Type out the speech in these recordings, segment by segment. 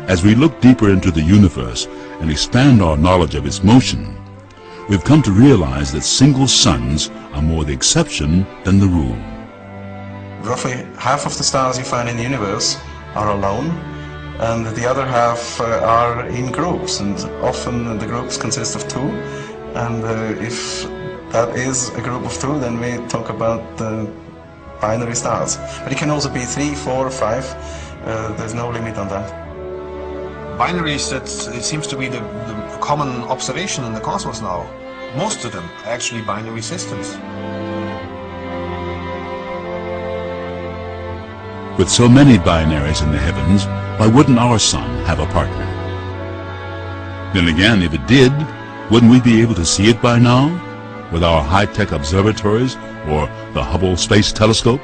As we look deeper into the universe and expand our knowledge of its motion, we've come to realize that single suns are more the exception than the rule. Roughly half of the stars you find in the universe are alone, and the other half are in groups, and often the groups consist of two, and if that is a group of two, then we talk about binary stars. But it can also be 3, 4, 5, there's no limit on that. Binaries, it seems to be the common observation in the cosmos now. Most of them are actually binary systems. With so many binaries in the heavens, why wouldn't our sun have a partner? Then again, if it did, wouldn't we be able to see it by now, with our high-tech observatories or the Hubble Space Telescope?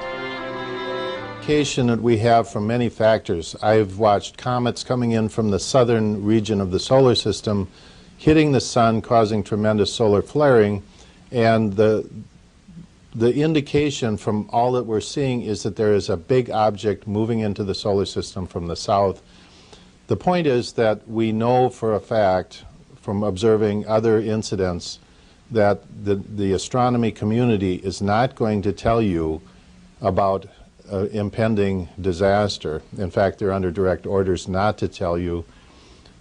That we have from many factors. I've watched comets coming in from the southern region of the solar system, hitting the sun, causing tremendous solar flaring, and the indication from all that we're seeing is that there is a big object moving into the solar system from the south. The point is that we know for a fact from observing other incidents that the astronomy community is not going to tell you about impending disaster. In fact, they're under direct orders not to tell you.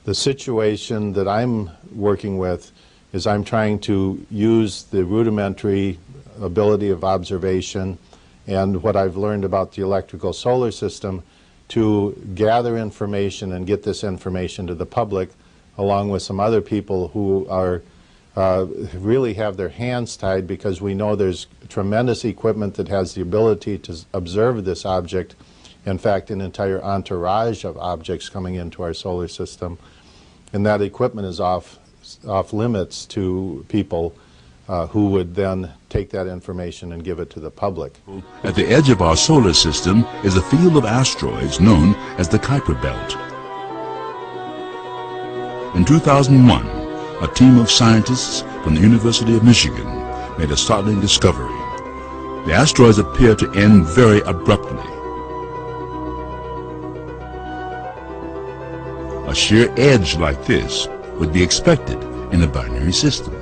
The situation that I'm working with is I'm trying to use the rudimentary ability of observation and what I've learned about the electrical solar system to gather information and get this information to the public, along with some other people who are really have their hands tied, because we know there's tremendous equipment that has the ability to observe this object. In fact, an entire entourage of objects coming into our solar system, and that equipment is off limits to people who would then take that information and give it to the public. At the edge of our solar system is a field of asteroids known as the Kuiper Belt. In 2001, a team of scientists from the University of Michigan made a startling discovery. The asteroids appear to end very abruptly. A sheer edge like this would be expected in a binary system.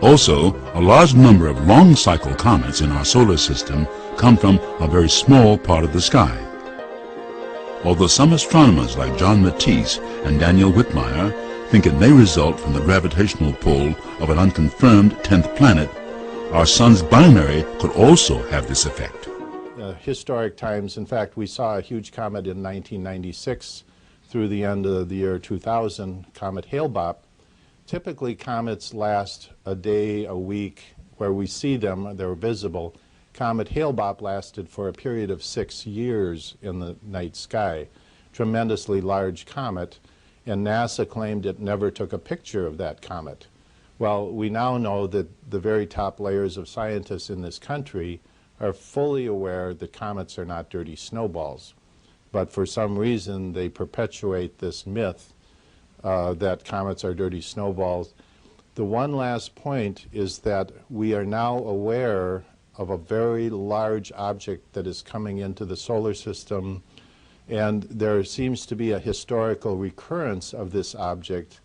Also, a large number of long-cycle comets in our solar system come from a very small part of the sky. Although some astronomers like John Matisse and Daniel Whitmire think it may result from the gravitational pull of an unconfirmed 10th planet, our sun's binary could also have this effect. Historic times, in fact, we saw a huge comet in 1996 through the end of the year 2000, Comet Hale-Bopp. Typically, comets last a day, a week, where we see them, they're visible. Comet Hale-Bopp lasted for a period of 6 years in the night sky. Tremendously large comet, and NASA claimed it never took a picture of that comet. Well, we now know that the very top layers of scientists in this country are fully aware that comets are not dirty snowballs. But for some reason, they perpetuate this myth that comets are dirty snowballs. The one last point is that we are now aware of a very large object that is coming into the solar system, and there seems to be a historical recurrence of this object.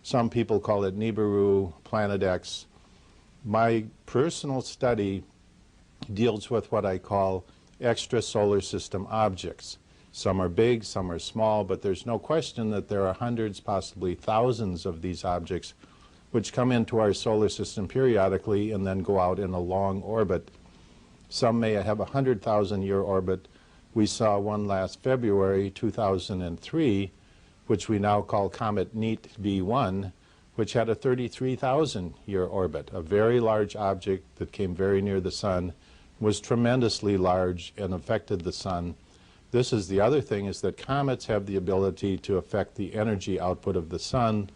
Some people call it Nibiru, Planet X. My personal study deals with what I call extra solar system objects. Some are big, some are small, but there's no question that there are hundreds, possibly thousands of these objects which come into our solar system periodically and then go out in a long orbit. Some may have a 100,000-year orbit. We saw one last February 2003, which we now call Comet Neat B1, which had a 33,000-year orbit. A very large object that came very near the sun, was tremendously large and affected the sun. This is the other thing, is that comets have the ability to affect the energy output of the sun.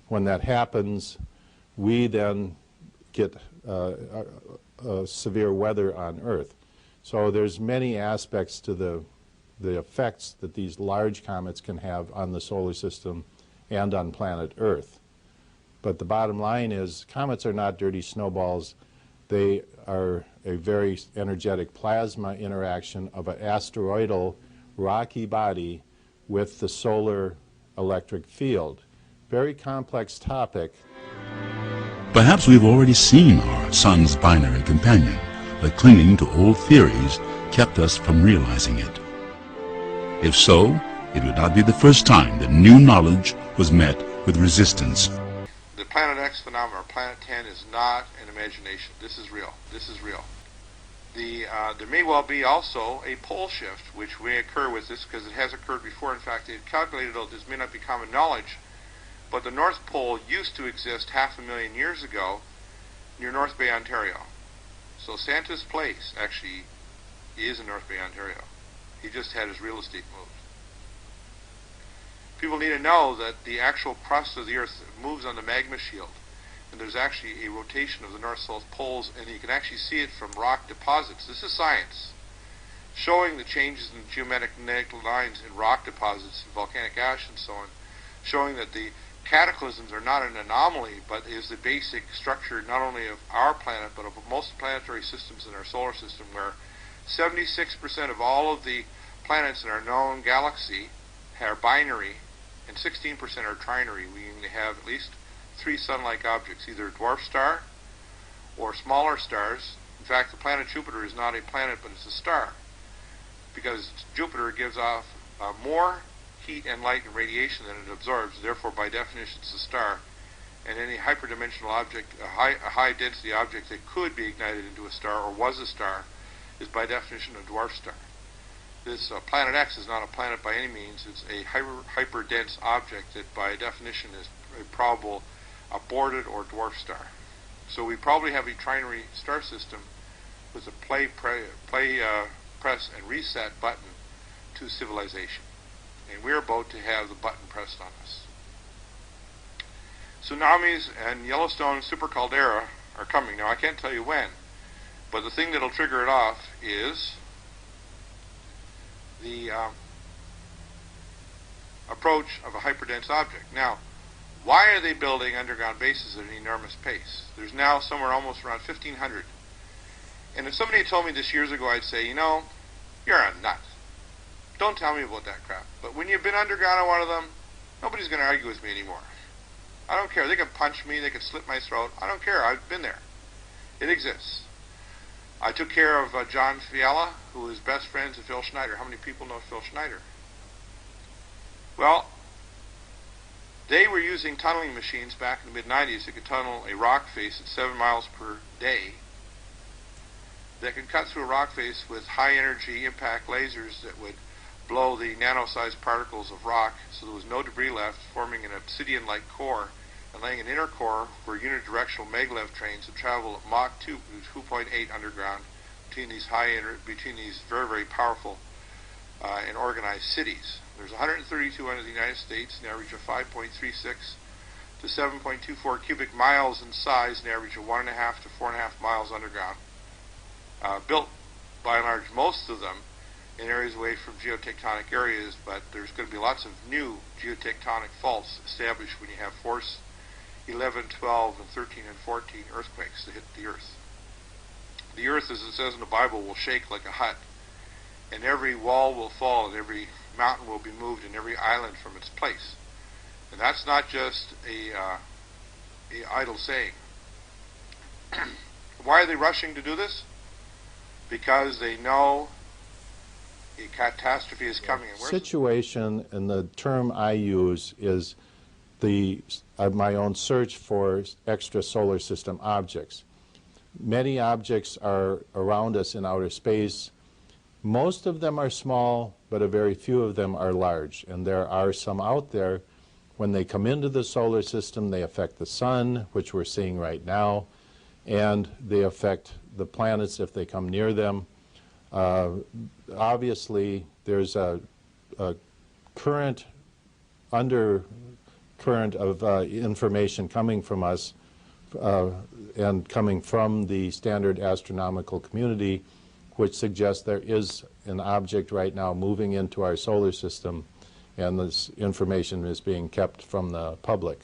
When that happens, we then get severe weather on Earth. So there's many aspects to the effects that these large comets can have on the solar system and on planet Earth. But the bottom line is, comets are not dirty snowballs. They are a very energetic plasma interaction of an asteroidal rocky body with the solar electric field. Very complex topic. Perhaps we've already seen our sun's binary companion, but clinging to old theories kept us from realizing it. If so, it would not be the first time that new knowledge was met with resistance. The Planet X phenomenon, or Planet 10, is not an imagination. This is real. This is real. There may well be also a pole shift, which may occur with this, because it has occurred before. In fact, they had calculated, though this may not be common knowledge, but the North Pole used to exist 500,000 years ago near North Bay, Ontario. So Santa's place actually is in North Bay, Ontario. He just had his real estate moved. People need to know that the actual crust of the Earth moves on the magma shield, and there's actually a rotation of the north-south poles, and you can actually see it from rock deposits. This is science, showing the changes in geomagnetic lines in rock deposits, in volcanic ash and so on, showing that the cataclysms are not an anomaly, but is the basic structure not only of our planet, but of most planetary systems in our solar system, where 76% of all of the planets in our known galaxy are binary, and 16% are trinary, meaning they have at least 3 sun-like objects, either a dwarf star or smaller stars. In fact, the planet Jupiter is not a planet, but it's a star, because Jupiter gives off more heat and light and radiation than it absorbs. Therefore, by definition, it's a star. And any hyperdimensional object, a high-density object that could be ignited into a star or was a star, is by definition a dwarf star. This Planet X is not a planet by any means. It's a hyper-dense object that by definition is a probable aborted or dwarf star. So we probably have a trinary star system with a play, press, and reset button to civilization. And we're about to have the button pressed on us. Tsunamis and Yellowstone super caldera are coming. Now, I can't tell you when, but the thing that'll trigger it off is the approach of a hyperdense object. Now, why are they building underground bases at an enormous pace? There's now somewhere almost around 1,500. And if somebody had told me this years ago, I'd say, you know, you're a nut. Don't tell me about that crap. But when you've been underground on one of them, nobody's going to argue with me anymore. I don't care. They can punch me. They can slit my throat. I don't care. I've been there. It exists. I took care of John Fiala, who is best friends with Phil Schneider. How many people know Phil Schneider? Well, they were using tunneling machines back in the mid-90s that could tunnel a rock face at 7 miles per day, that could cut through a rock face with high-energy impact lasers that would blow the nano-sized particles of rock so there was no debris left, forming an obsidian-like core and laying an inner core where unidirectional maglev trains would travel at Mach 2.8 underground between these very, very powerful and organized cities. There's 132 under the United States, an average of 5.36 to 7.24 cubic miles in size, an average of 1.5 to 4.5 miles underground. Built by and large, most of them in areas away from geotectonic areas, but there's going to be lots of new geotectonic faults established when you have force 11, 12, and 13, and 14 earthquakes that hit the Earth. The Earth, as it says in the Bible, will shake like a hut, and every wall will fall, and every mountain will be moved, and every island from its place. And that's not just a idle saying. Why are they rushing to do this? Because they know a catastrophe is coming. Situation, and the term I use is my own search for extra solar system objects. Many objects are around us in outer space. Most of them are small, but a very few of them are large. And there are some out there. When they come into the solar system, they affect the sun, which we're seeing right now, and they affect the planets if they come near them. Obviously, there's a undercurrent of information coming from us and coming from the standard astronomical community, which suggests there is an object right now moving into our solar system, and this information is being kept from the public.